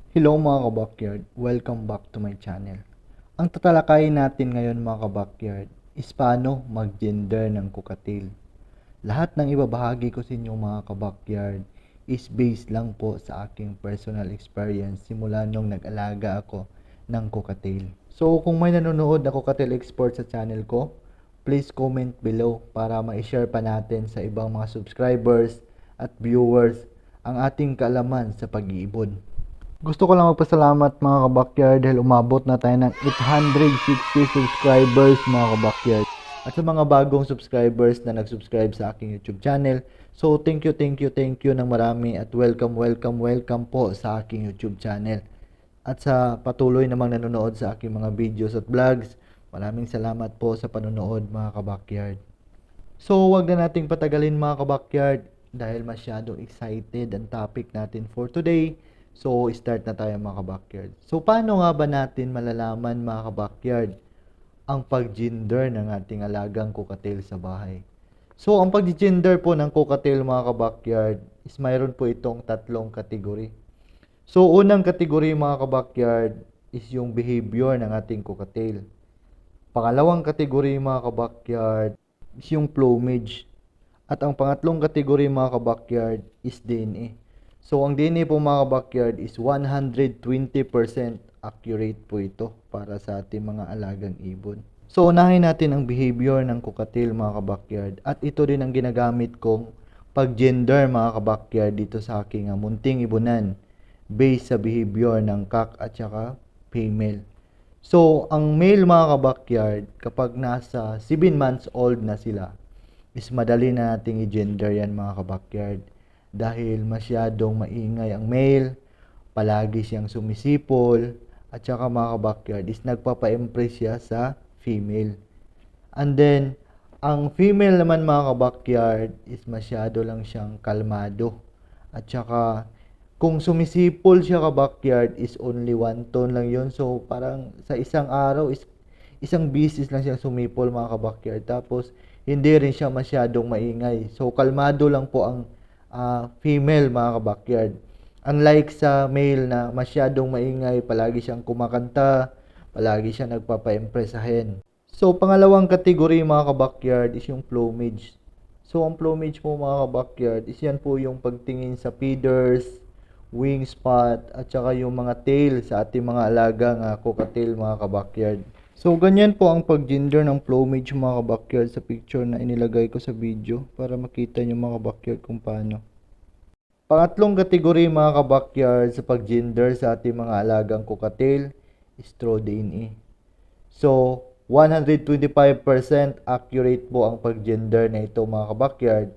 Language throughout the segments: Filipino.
Hello mga kabakyard, welcome back to my channel. Ang tatalakayin natin ngayon mga kabakyard is paano mag-gender ng cockatiel. Lahat ng ibabahagi ko sa inyo mga kabakyard is based lang po sa aking personal experience simula nung nag-alaga ako ng cockatiel. So kung may nanonood na cockatiel expert sa channel ko, please comment below para ma-share pa natin sa ibang mga subscribers at viewers ang ating kaalaman sa pag-iibon. Gusto ko lang magpasalamat mga kabakyard dahil umabot na tayo ng 860 subscribers mga kabakyard. At sa mga bagong subscribers na nag-subscribe sa aking YouTube channel, so thank you ng marami at welcome po sa aking YouTube channel. At sa patuloy namang nanonood sa aking mga videos at vlogs, maraming salamat po sa panonood mga kabakyard. So wag na nating patagalin mga kabakyard dahil masyadong excited ang topic natin for today. So, start na tayo mga kabakyard. So, paano nga ba natin malalaman mga kabakyard ang pag-gender ng ating alagang cockatiel sa bahay? So, ang pag-gender po ng cockatiel mga kabakyard is mayroon po itong tatlong kategory. So, unang kategory mga kabakyard is yung behavior ng ating cockatiel. Pangalawang kategory mga kabakyard is yung plumage. At ang pangatlong kategory mga kabakyard is DNA. So, ang DNA po mga backyard is 120% accurate po ito para sa ating mga alagang ibon. So, unahin natin ang behavior ng cockatiel mga kabakyard. At ito din ang ginagamit kong pag-gender mga kabakyard dito sa aking munting ibunan based sa behavior ng cock at saka female. So, ang male mga kabakyard, kapag nasa 7 months old na sila, is madali na nating i-gender yan mga kabakyard dahil masyadong maingay ang male, palagi siyang sumisipol, at saka mga kabakyard is nagpapa-impress siya sa female. And then, ang female naman mga kabakyard is masyado lang siyang kalmado. At saka, kung sumisipol siya kabakyard is only one tone lang yon. So, parang sa isang araw is isang bisis lang siyang sumipol mga kabakyard. Tapos, hindi rin siya masyadong maingay. So, kalmado lang po ang female mga kabakyard. Unlike sa male na masyadong maingay, palagi siyang kumakanta, palagi siya nagpapa-impress sa hen. So, pangalawang kategory mga kabakyard is yung plumage. So, ang plumage po mga kabakyard is yan po yung pagtingin sa feathers, wing spot, at saka yung mga tail sa ating mga alagang cockatiel mga kabakyard. So, ganyan po ang pag-gender ng plumage mga kabakyard sa picture na inilagay ko sa video para makita nyo mga kabakyard kung paano. Pangatlong kategory mga kabakyard sa pag-gender sa ating mga alagang cockatiel is through DNA. So, 125% accurate po ang pag-gender na ito mga kabakyard.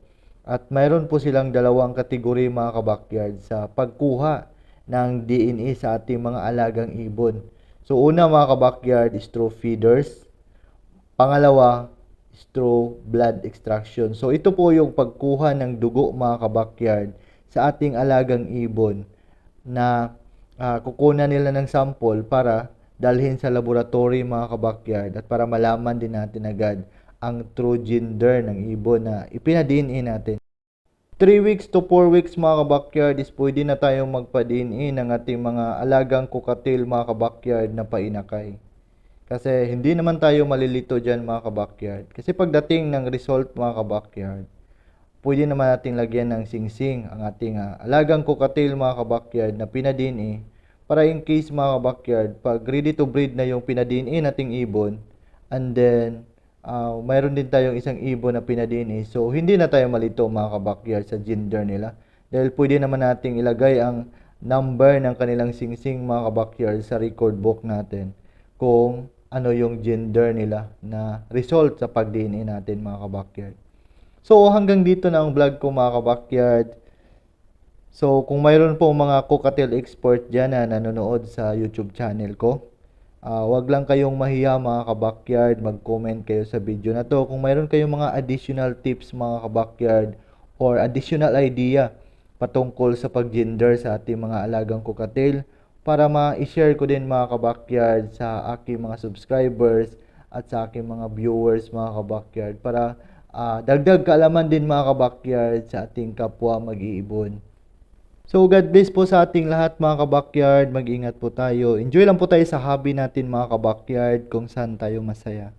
At mayroon po silang dalawang kategory mga kabakyard sa pagkuha ng DNA sa ating mga alagang ibon. So, una mga kabakyard is through feeders. Pangalawa is through blood extraction. So, ito po yung pagkuha ng dugo mga kabakyard sa ating alagang ibon na kukunan nila ng sample para dalhin sa laboratory mga kabakyard at para malaman din natin agad ang true gender ng ibon na ipina-DNA natin. 3 weeks to 4 weeks mga kabakyard is pwede na tayong magpa-DNA ng ating mga alagang cockatiel mga kabakyard na painakay. Kasi hindi naman tayo malilito dyan mga kabakyard. Kasi pagdating ng result mga kabakyard, pwede naman nating lagyan ng singsing ang ating alagang cockatiel mga kabakyard na pina-DNA para in case mga kabakyard, pag ready to breed na yung pina-DNA nating ibon, and then mayroon din tayong isang ibon na pinadini. So, hindi na tayo malito mga kabakyard sa gender nila. Dahil pwede naman nating ilagay ang number ng kanilang singsing mga kabakyard sa record book natin kung ano yung gender nila na result sa pag-DNA natin mga kabakyard. So, hanggang dito na ang vlog ko mga kabakyard. So, kung mayroon po mga cockatiel expert dyan na nanonood sa YouTube channel ko, wag lang kayong mahiya mga kabakyard, mag-comment kayo sa video na to. Kung mayroon kayong mga additional tips mga kabakyard or additional idea patungkol sa pag-gender sa ating mga alagang cockatiel para ma-share ko din mga kabakyard sa aking mga subscribers at sa aking mga viewers mga kabakyard para dagdag kaalaman din mga kabakyard sa ating kapwa mag-iibon. So God bless po sa ating lahat mga kabakyard. Mag-ingat po tayo. Enjoy lang po tayo sa hobby natin mga kabakyard kung saan tayo masaya.